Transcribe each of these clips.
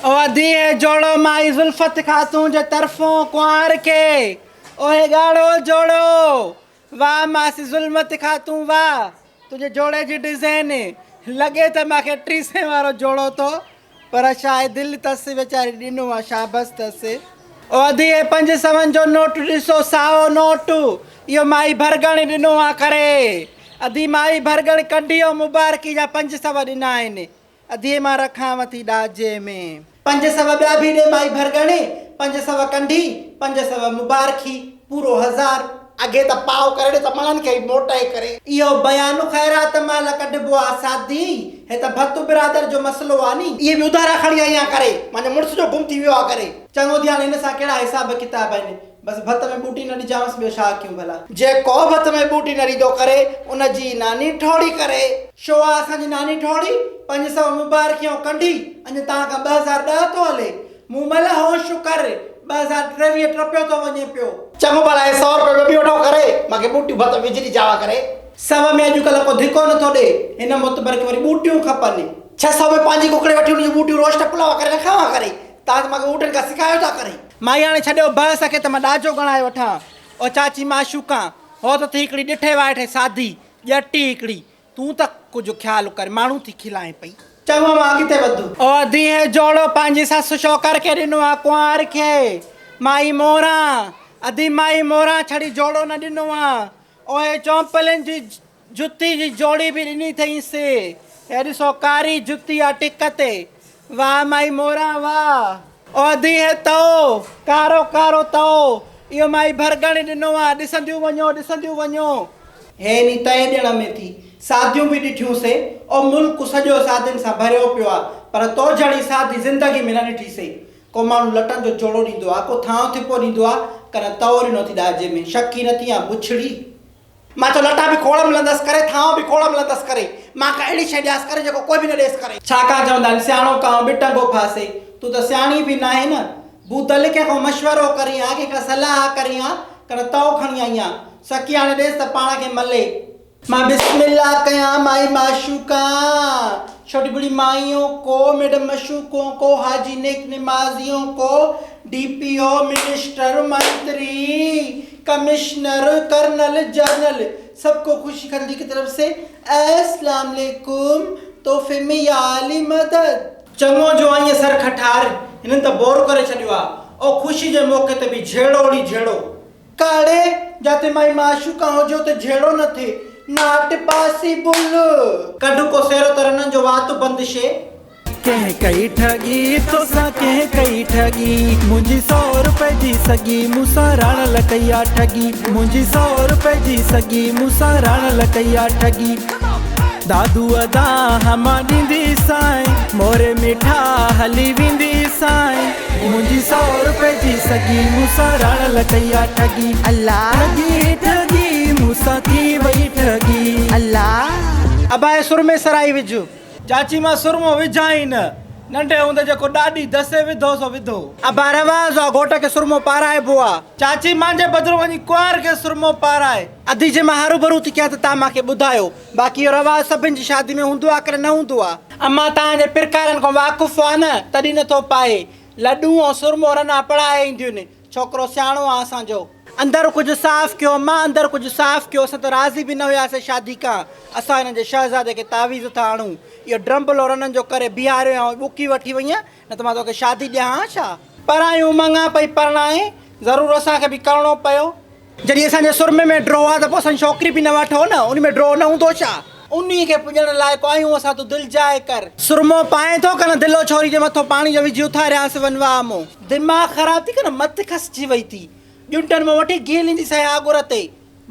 अवधी है जोड़ो माई जुल्फत खातूं जे तरफों कुआर के ओहे गाड़ो जोड़ो वाह मासी जुल्मत खातूं वाह तुझे जोड़े जी डिज़ाइन लगे तो माखे 30 वारो जोड़ो तो पर शायद दिल तस वेचारी ॾिनो आहे शाबस तस अवधी है 500 जो नोट ॾिसो साओ नोट इहो माई भरगण ॾिनो आहे करे अधी माई भरगण कढी मुबारकी जा 500 ॾिना आहिनि अधी मां रखांव थी ॾाजे में 500 ॿिया बि ॾे माई भरगणे 500 कंढी 500 मुबारकी पूरो 1000 अगे त पाव करे त मणन खे मोटाए करे इहो बयान खैरात माल कढबो आ शादी हे त भत बिरादर जो मसलो आ नी ये भी उधारा खड़ी आया करे माने मुड़स जो गुम थी वियो आ करे चंगो ध्यान इन सा केड़ा हिसाब किताब आहिनि बस भत में बूटी न ॾिजांस ॿियो छा क्यों भला जे को भत में बूटी न ॾींदो करे उन जी नानी ठोड़ी करे शो आहे असांजी नानी ठोड़ी 500 मुबारकियूं कंढी अने तव्हां खां 2010 तो हले मूं महिल होश कर 2023 टपियो तो वञे पियो चङो भला 100 रुपए बि वठो करे मूंखे बूटियूं भत विझड़ी जावा करे सव में अॼुकल्ह को धिको नथो ॾे हिन मुतबर खे वरी बूटियूं खपनि 600 में पंहिंजी कुकड़े वठी उन बूटियूं रोस्ट पुलाव करे न खावा करे तव्हां मूंखे बूटनि खां सिखायो था करे माई हाणे छॾियो बस खे त मां ॾाजो गणाए वठां ओ चाची माशूका हो त थी हिकिड़ी ॾिठे वाइठे सादी ॼटी हिकिड़ी तूं त कुझु ख़्यालु कर माण्हू थी खिलाए पई चङो मां अॻिते वधू ओ अधी है जोड़ो पंहिंजी ससु शौकर खे ॾिनो आहे कुंवार खे माई मोरा अधी माई मोरा छड़ी जोड़ो न ॾिनो आहे ओए चौंपलनि जी जुती जी जोड़ी बि ॾिनी अथईंसि हे ॾिसो कारी जुती आहे टिक ते वाह माई मोरा वाह ओ अधी है तो कारो कारो तो इहो माई भरगण ॾिनो आहे ॾिसंदियूं वञो हे नी तय ॾियण में थी शादियूं बि ॾिठियूंसीं और मुल्क सॼो शादियुनि सां भरियो पियो आहे पर तो जहिड़ी शादी ज़िंदगी में न ॾिठीसीं को माण्हू लटनि जो जोड़ो ॾींदो आहे को थांव थिपो ॾींदो आहे कन तओ ॾिनो थी ॾाजे में शकी न थी आहे बुछड़ी मां तो लटा बि खोड़ मिलंदसि करे थांव बि खोड़ मिलंदसि करे मां का अहिड़ी शइ ॾियासि करे जेको कोई बि न ॾेसि करे छाकाणि चवंदा आहिनि सियाणो कांव बिटंगो फासे तूं त सियाणी बि न आहे न बूतल कंहिंखां मशवरो करी आहे कंहिंखां सलाह करी आहे कन तओ खणी आई आहे सकी हाणे ॾेसि त पाण खे मले मां बिस्मिल्लाह कया माई माशूका छोटी बड़ी माइयों को मैडम मशूकों को हाजी नेक नमाजियों को डीपीओ मिनिस्टर मंत्री कमिश्नर कर्नल जर्नल सबको खुशी खंडी की तरफ से अस्सलाम वालेकुम तोहफे में याली मदद चङो जो आई सर खठार हिननि त बोर करे छॾियो आहे ओ ख़ुशी जे मौक़े ते बि झेड़ोड़ी झेड़ो काड़े जाते माई माशूका हुजो त झेड़ो न थे नाट पासी बुल कढ को सेरो तरन जो वात बंदिशे कह कई ठगी तो सा कह कई ठगी मुंजी 100 रुपए जी सगी मूसा राण लटैया ठगी मुंजी 100 रुपए जी सगी मूसा राण लटैया ठगी दादू अदा हमा ॾींदी साई मोरे मिठा हली वेंदी साई मुंजी 100 रुपए जी सगी मूसा राण लटैया ठगी अल्लाह ठगी मूसा थी वई ठगी अल्लाह अब आए सुर में सराई विझो चाची मां सुरमो विझाई न नंढे हूंदे जेको ॾाढी दसे विधो सो विधो अब रवाज आहे घोट खे सुरमो पाराइबो आहे चाची मांजे बदिरो वञी कुंवार खे सुरमो पाराए अधी जे मां हरू भरू थी कयां त तव्हां मूंखे ॿुधायो बाक़ी इहो रवाज सभिनि जी शादी में हूंदो आहे करे न हूंदो आहे अम्मा तव्हांजे पिरकारनि खां वाक़ुफ़ आहे न तॾहिं नथो पाए लॾूं ऐं सुरमो रना पढ़ाए ईंदियूं आहिनि छोकिरो सियाणो आहे असांजो अंदर कुछ साफ़ कयो मां अंदर कुछ साफ़ कयो असां त राज़ी बि न हुयासीं शादी खां असां हिन जे शहज़ादे खे तावीज़ था आणूं इहो ड्रम्बलो रननि जो करे बीहारियो ऐं ॿुकी वठी वई न त मां तोखे शादी ॾियां छा परायूं मङा पई परणाए ज़रूरु असांखे बि करिणो पियो जॾहिं असांजे सुरमे में ड्रो आहे त पोइ असांजी छोकिरी बि न वठो न उन में ड्रो न हूंदो छा उन खे पुॼण लाइ आहियूं असां तूं दिलि जाए कर सुरमो पाए थो कन दिलो छोरी जे मथां पाणी जो विझी उथारियांसि वनवा मो दिमाग़ ख़राब थी कन मत खसिजी वई थी ॼुंटनि में वठी गील ईंदी सां आगुर ते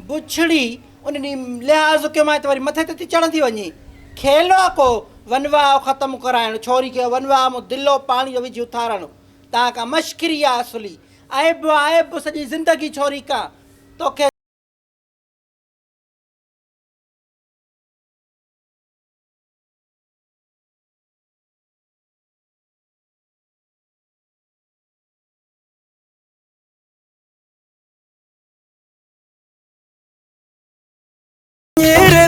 बुछड़ी उन ॾींहुं लिहाज़ कयो मां त वरी मथे ते चढ़ंदी वञे खेलो आहे को वनवा ख़तमु कराइणु छोरी खे वनवा में दिलो पाणी जो विझी उथारणु तव्हां खां मश्करी आहे असुली आइब सॼी ज़िंदगी छोरी खां तोखे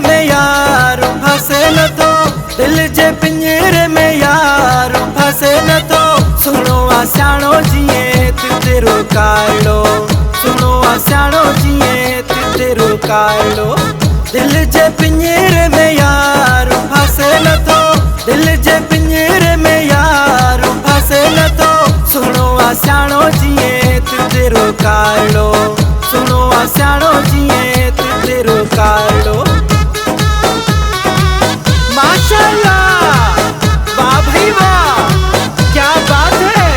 में यार फसे न तो दिल जे पिंजरे में यार फसे न तो काड़ो। दिल जे पिंजरे में यार फसे नथो, दिल जे पिंजरे में यार फसे नथो। सुनो आ सियाणो जिए तेरो काड़ो, सुनो आ सियाणो जिए तेरो काड़ो। माशाल्लाह, वाह भाई वाह, क्या बात है।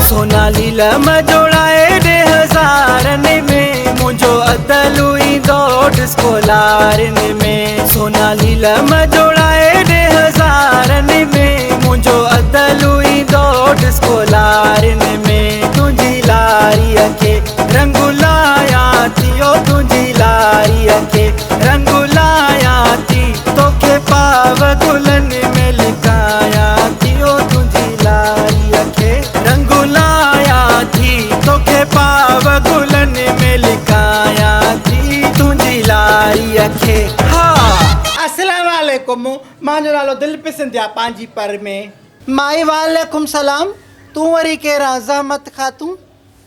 सोना लीला मजोड़ाए 2000 में, मुझो अदलुई दौड़ स्कोलारन में। सोना लीला मजोड़ाए 2000 में, मुझो अदलुई दौड़ स्कोलारन में। तुझी लारी के रंगुलाया थी, ओ तुझी लारी के रंगुलाया थी। तोखे पाव गुलन में लिखाया थी, ओ तुझी लारी के रंगुलाया थी। तोखे पाव गुलन में लिखाया थी, तुझी लारी के। हाँ, अस्सलाम वालेकुम, मांजो नालो दिल पसंद आ पांजी पर में। माई वालेकुम सलाम, तू वरी केरा ज़हमत खातूं।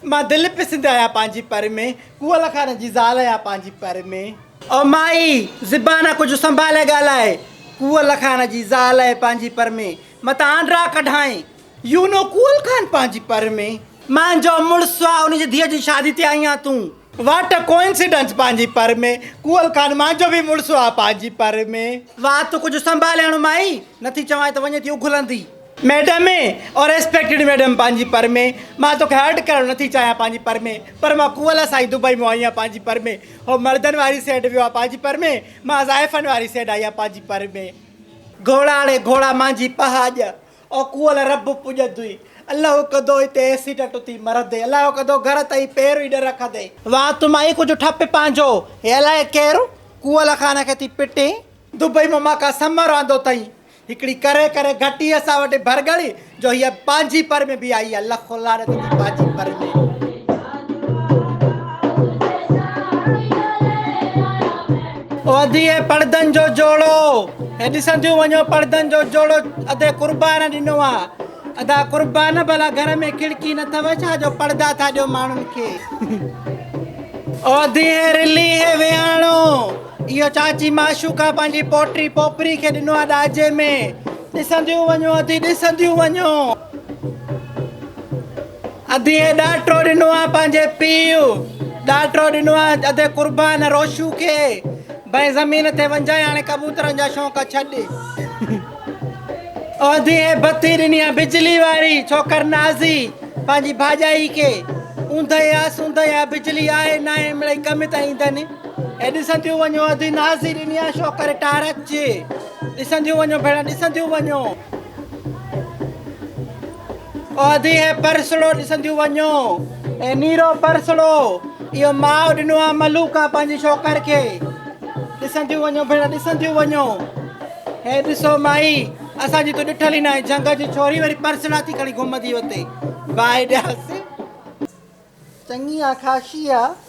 मां दिल पसंद आया पांजी पर में, कुअल खान जी ज़ाल आया पांजी पर में। ओ माई ज़बाना कुछ संभाले ॻाल्हाए, कुअल खान जी ज़ाल है पांजी पर में। मत आंड्रा कढाएं, यू नो कुअल खान पांजी पर में। मां जो मुड़स आ, उन जी धीअ जी शादी ते आई तूं। वाट कोइंसिडेंस पांजी पर में, कुअल खान मां जो भी मुड़स आ पांजी पर में। वाह तू कुछ संभाले माई, नथी चवाए तो वञे थी उघलंदी। मैडम और रेस्पेक्टेड मैडम पांजी पर में, मां तो हर्ट करण नथी चाहियां पांजी पर में, पर मां कुअल सां दुबई में आई आहियां पांजी पर में। हो मर्दन वारी साइड वियो आहे पांजी पर में, मां ज़ाइफ़न वारी साइड आई आहियां पांजी पर में। घोड़ाड़े घोड़ा मांजी पहाज, और कुअल रब पुॼंदी। अल्लाह कदो हिते एसी टुती मरदे, अल्लाह कदो घर ताईं पैर ई न रखंदे। वाह तू माई कुझु ठप पंहिंजो, हे अलाए केरु कुअल खान खे थी पिटे। दुबई में मां का समर आंदो अथई, हिकिड़ी करे करे घटी असां वटि भरगड़ी जो हीअ पांजी पर में बि आई आहे। लखो लानत थी पांजी पर में। वधी है पर्दनि जो जोड़ो, हे ॾिसंदियूं वञो पर्दनि जो जोड़ो अधे कुर्बान ॾिनो आहे। अदा कुर्बान भला घर में खिड़की न अथव छा जो पर्दा था ॾियो माण्हुनि खे। वधी है रिली है विहाणो, इहो चाची माशूका पंहिंजी पोटी पोपरी खे ॾिनो आहे ॾाजे में। ॾिसंदियूं वञो अधी ॾिसंदियूं वञो। अधी हे ॾाटो ॾिनो आहे पंहिंजे पीउ, ॾाटो ॾिनो आहे अधे कुर्बान रोशू खे। भई ज़मीन ते वंजाए हाणे कबूतरनि जा शौक़ छॾे। अधी हे बत्ती ॾिनी आहे बिजली वारी, छोकर नाज़ी पंहिंजी भाॼाई खे। ऊंधई आहे सूंधई आहे, बिजली आहे न आहे, मिड़ई कम त ईंदनि। हे ॾिसंदियूं वञो अधी नाज़ी ॾिनी आहे छोकर टारच। ॾिसंदियूं वञो भेण ॾिसंदियूं वञो। अधी हे परसड़ो ॾिसंदियूं वञो, ऐं नीरो परसड़ो इहो माउ ॾिनो आहे मलूका पंहिंजी छोकर खे। ॾिसंदियूं वञो भेण ॾिसंदियूं वञो। हे ॾिसो माई, असांजी तूं ॾिठल ई न आहे, झंग जी छोरी वरी परसड़ा थी खणी घुमंदी हुते। बाहि ॾियासीं चङी आहे ख़ाशी आहे।